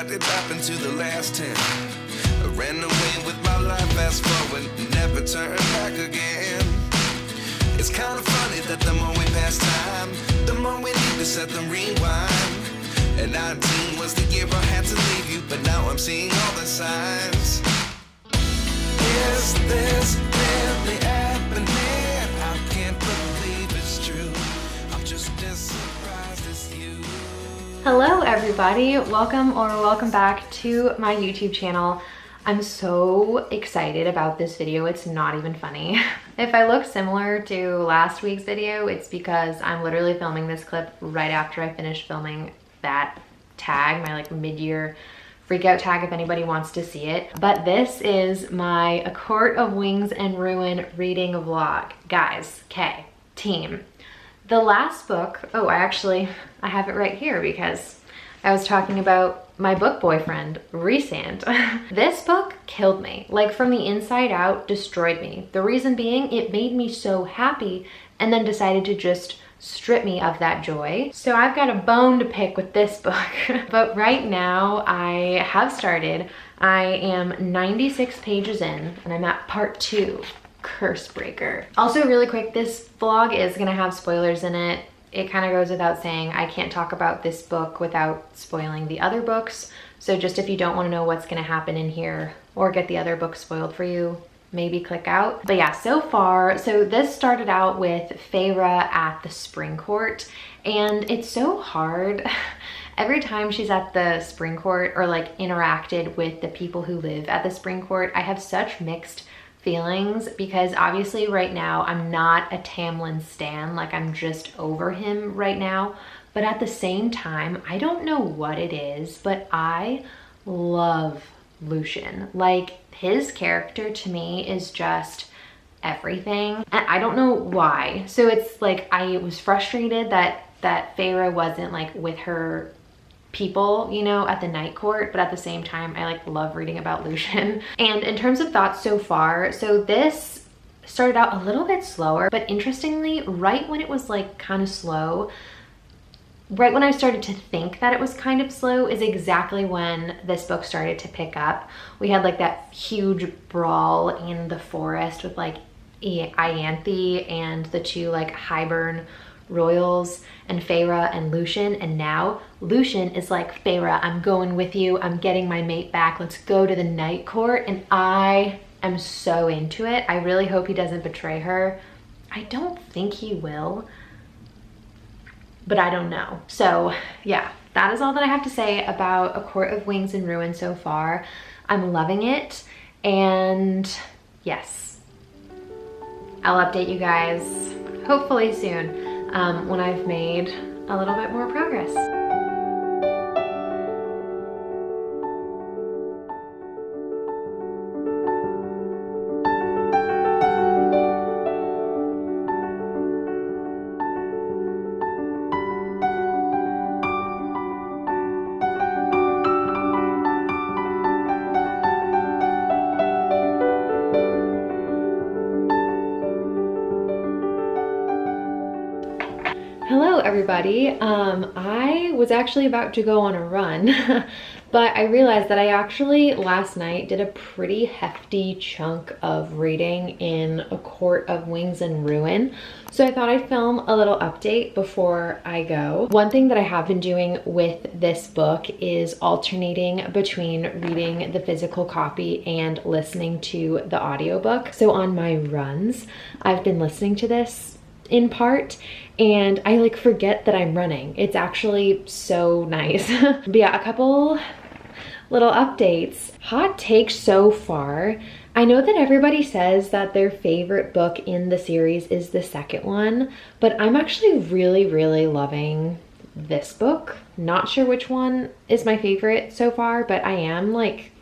knocked it up into the last 10. I ran away with my life, fast forward, never turn back again. It's kind of funny that the more we pass time, the more we need to set them rewind. And 19 was the year I had to leave you, but now I'm seeing all the signs. Is this really happening? I can't believe it's true. I'm just as surprised as you. Hello everybody, welcome back to my YouTube channel. I'm so excited about this video, it's not even funny. If I look similar to last week's video, it's because I'm literally filming this clip right after I finished filming that tag, my like mid-year freakout tag if anybody wants to see it. But this is my A Court of Wings and Ruin reading vlog. Guys, K, team. The last book, I have it right here because I was talking about my book boyfriend, Resand. This book killed me, like from the inside out, destroyed me. The reason being, it made me so happy and then decided to just strip me of that joy. So I've got a bone to pick with this book. But right now I have started. I am 96 pages in and I'm at part 2, Curse Breaker. Also really quick, this vlog is gonna have spoilers in it. It kind of goes without saying, I can't talk about this book without spoiling the other books. So just if you don't want to know what's going to happen in here or get the other book spoiled for you, maybe click out. But yeah, so this started out with Feyre at the Spring Court, and it's so hard. Every time she's at the Spring Court or like interacted with the people who live at the Spring Court, I have such mixed feelings because obviously right now I'm not a Tamlin stan, like I'm just over him right now, but at the same time I don't know what it is, but I love Lucien. Like his character to me is just everything and I don't know why. So it's like I was frustrated that Feyre wasn't like with her people, you know, at the night court, but at the same time I like love reading about Lucien. And in terms of thoughts so far, so this started out a little bit slower, but interestingly, right when it was like kind of slow, right when I started to think that it was kind of slow is exactly when this book started to pick up. We had like that huge brawl in the forest with like Ianthe and the two like Hybern royals and Feyre and Lucien, and now Lucien is like, Feyre, I'm going with you, I'm getting my mate back, let's go to the night court, and I am so into it. I really hope he doesn't betray her. I don't think he will, but I don't know. So yeah, that is all that I have to say about A Court of Wings and Ruin so far. I'm loving it, and yes, I'll update you guys hopefully soon when I've made a little bit more progress. Hello everybody. I was actually about to go on a run, but I realized that I actually last night did a pretty hefty chunk of reading in A Court of Wings and Ruin. So I thought I'd film a little update before I go. One thing that I have been doing with this book is alternating between reading the physical copy and listening to the audiobook. So on my runs, I've been listening to this in part, and I like forget that I'm running. It's actually so nice. But yeah, a couple little updates. Hot takes so far. I know that everybody says that their favorite book in the series is the second one, but I'm actually really loving this book. Not sure which one is my favorite so far, but I am like,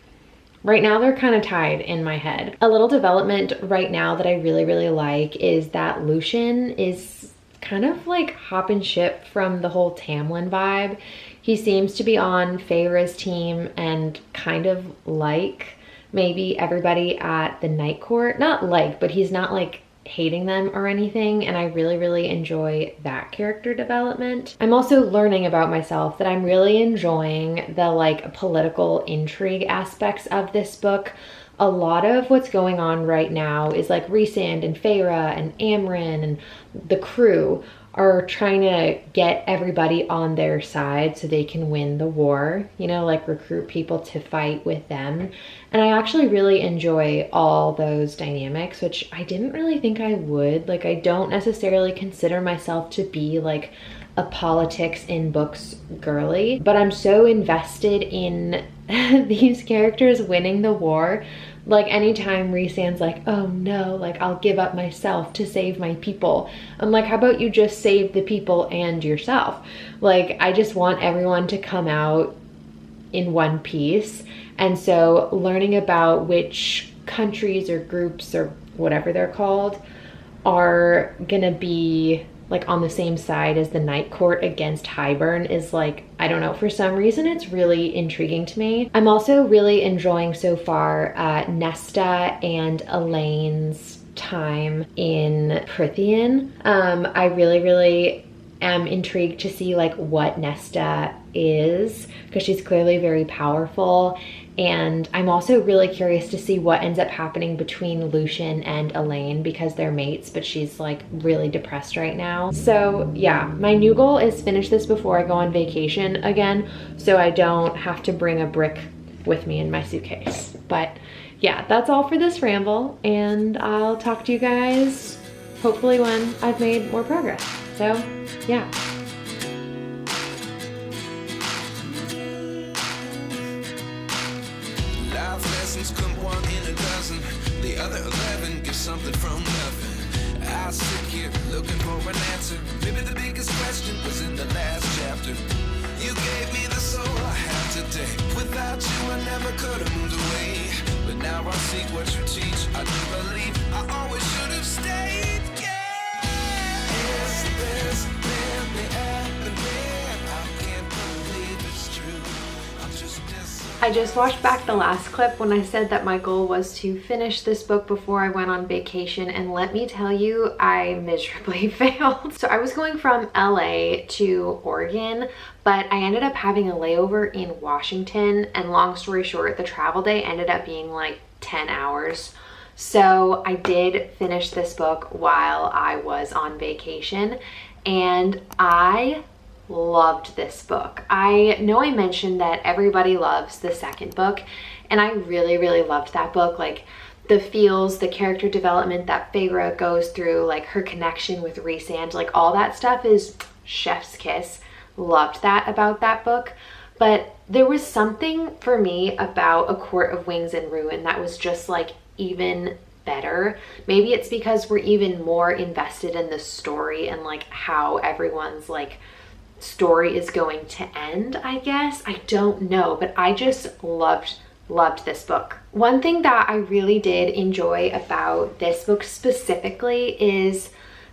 right now they're kind of tied in my head. A little development right now that I really like is that Lucien is kind of like hopping ship from the whole Tamlin vibe. He seems to be on Feyre's team and kind of like maybe everybody at the night court. Not like, but he's not like hating them or anything, and I really enjoy that character development. I'm also learning about myself that I'm really enjoying the like political intrigue aspects of this book. A lot of what's going on right now is like Rhysand and Feyre and Amren and the crew are trying to get everybody on their side so they can win the war, you know, like recruit people to fight with them. And I actually really enjoy all those dynamics, which I didn't really think I would. Like, I don't necessarily consider myself to be like a politics in books girly, but I'm so invested in these characters winning the war. Like anytime Rhysand's like, oh no, like I'll give up myself to save my people. I'm like, how about you just save the people and yourself? Like, I just want everyone to come out in one piece. And so learning about which countries or groups or whatever they're called are gonna be like on the same side as the Night Court against Hybern is like, I don't know, for some reason it's really intriguing to me. I'm also really enjoying so far Nesta and Elaine's time in Prythian. I really am intrigued to see like what Nesta is, because she's clearly very powerful. And I'm also really curious to see what ends up happening between Lucian and Elaine, because they're mates, but she's like really depressed right now. So yeah, my new goal is finish this before I go on vacation again, so I don't have to bring a brick with me in my suitcase. But yeah, that's all for this ramble, and I'll talk to you guys hopefully when I've made more progress. So yeah. Come one in a dozen, the other 11 give something from nothing. I sit here looking for an answer. Maybe the biggest question was in the last chapter. You gave me the soul I have today. Without you I never could have moved away. But now I see what you teach. I do believe I always should have stayed. Yeah. Is this really happening? I can't believe it's true. I'm just I just watched back the last clip when I said that my goal was to finish this book before I went on vacation, and let me tell you, I miserably failed. So I was going from LA to Oregon, but I ended up having a layover in Washington, and long story short, the travel day ended up being like 10 hours. So I did finish this book while I was on vacation, and I loved this book. I know I mentioned that everybody loves the second book, and I really loved that book. Like the feels, the character development that Feyre goes through, like her connection with Rhysand, like all that stuff is chef's kiss. Loved that about that book. But there was something for me about A Court of Wings and Ruin that was just like even better. Maybe it's because we're even more invested in the story and like how everyone's like story is going to end, I guess. I don't know, but I just loved this book. One thing that I really did enjoy about this book specifically is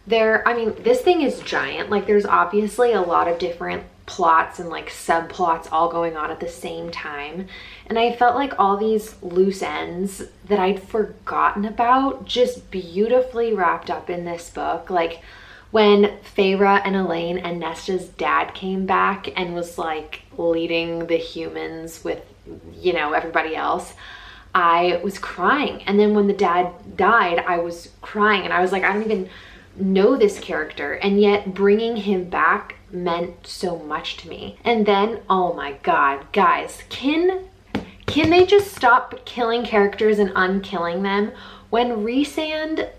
this thing is giant. Like there's obviously a lot of different plots and like subplots all going on at the same time. And I felt like all these loose ends that I'd forgotten about just beautifully wrapped up in this book. Like when Feyre and Elaine and Nesta's dad came back and was like leading the humans with, you know, everybody else, I was crying. And then when the dad died, I was crying, and I was like, I don't even know this character, and yet bringing him back meant so much to me. And then, oh my God, guys, can they just stop killing characters and unkilling them? When Rhysand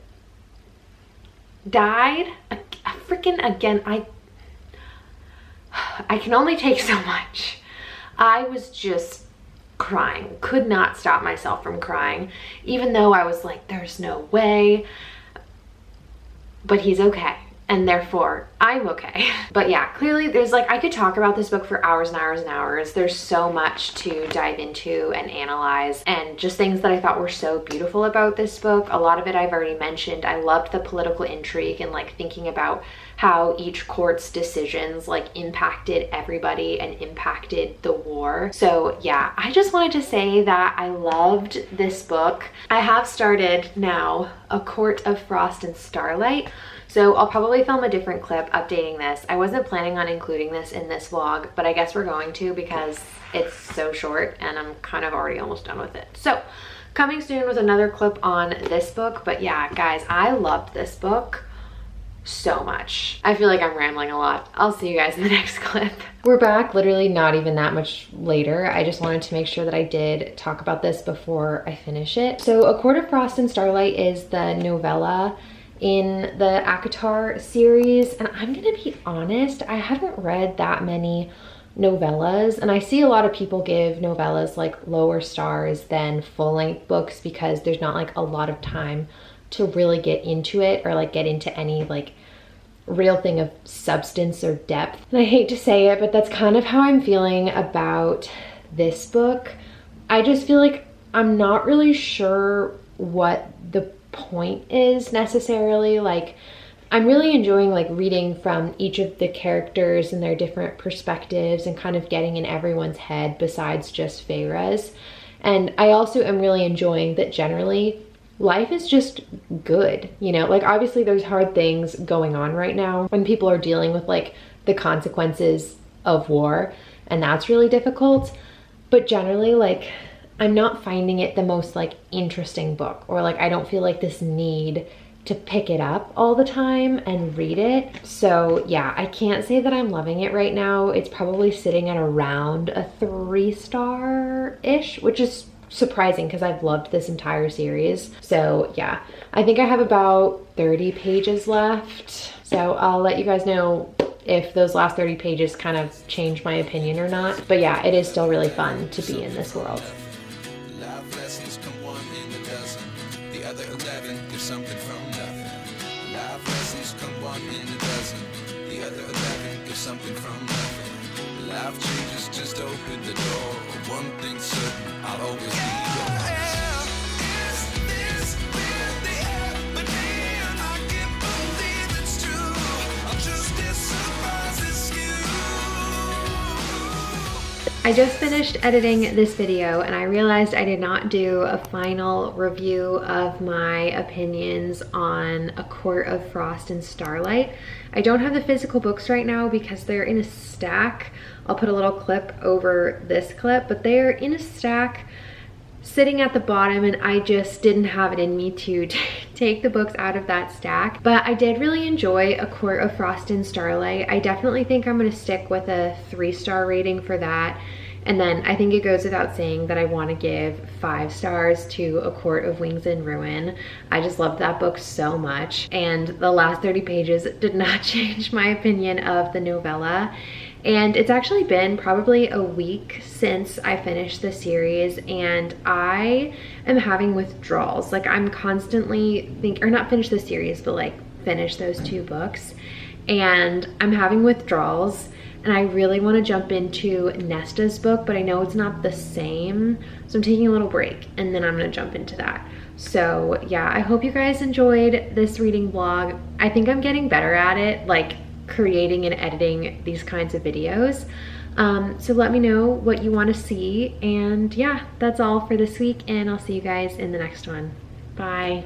died, freaking again, I can only take so much. I was just crying, could not stop myself from crying, even though I was like, there's no way, but he's okay, and therefore I'm okay. But yeah, clearly there's like, I could talk about this book for hours and hours and hours. There's so much to dive into and analyze, and just things that I thought were so beautiful about this book. A lot of it I've already mentioned. I loved the political intrigue and like thinking about how each court's decisions like impacted everybody and impacted the war. So yeah, I just wanted to say that I loved this book. I have started now A Court of Frost and Starlight, so I'll probably film a different clip updating this. I wasn't planning on including this in this vlog, but I guess we're going to because it's so short and I'm kind of already almost done with it. So coming soon with another clip on this book. But yeah, guys, I loved this book so much. I feel like I'm rambling a lot. I'll see you guys in the next clip. We're back literally not even that much later. I just wanted to make sure that I did talk about this before I finish it. So A Court of Frost and Starlight is the novella in the ACOWAR series, and I'm gonna be honest, I haven't read that many novellas, and I see a lot of people give novellas like lower stars than full-length books because there's not like a lot of time to really get into it or like get into any like real thing of substance or depth. And I hate to say it, but that's kind of how I'm feeling about this book. I just feel like I'm not really sure what the point is necessarily. Like, I'm really enjoying like reading from each of the characters and their different perspectives and kind of getting in everyone's head besides just Feyre's. And I also am really enjoying that generally life is just good, you know? Like, obviously there's hard things going on right now when people are dealing with like the consequences of war, and that's really difficult. But generally, like, I'm not finding it the most like interesting book, or like I don't feel like this need to pick it up all the time and read it. So yeah, I can't say that I'm loving it right now. It's probably sitting at around a 3-star-ish, which is surprising because I've loved this entire series. So yeah, I think I have about 30 pages left. So I'll let you guys know if those last 30 pages kind of change my opinion or not. But yeah, it is still really fun to be in this world. Life lessons come one in a dozen. The other 11 give something from nothing. Life lessons come one in a dozen. The other 11 give something from nothing. Life changes just open the door. One thing's certain, I'll always be yours. I just finished editing this video and I realized I did not do a final review of my opinions on A Court of Frost and Starlight. I don't have the physical books right now because they're in a stack. I'll put a little clip over this clip, but they're in a stack sitting at the bottom, and I just didn't have it in me to take the books out of that stack. But I did really enjoy A Court of Frost and Starlight. I definitely think I'm gonna stick with a 3-star rating for that. And then I think it goes without saying that I want to give 5 stars to A Court of Wings and Ruin. I just loved that book so much, and the last 30 pages did not change my opinion of the novella. And it's actually been probably a week since I finished the series, and I am having withdrawals. Like, I'm constantly not finish the series, but like finish those 2 books. And I'm having withdrawals, and I really want to jump into Nesta's book, but I know it's not the same. So I'm taking a little break, and then I'm gonna jump into that. So yeah, I hope you guys enjoyed this reading vlog. I think I'm getting better at it, like creating and editing these kinds of videos. So let me know what you want to see, and yeah, that's all for this week, and I'll see you guys in the next one. Bye.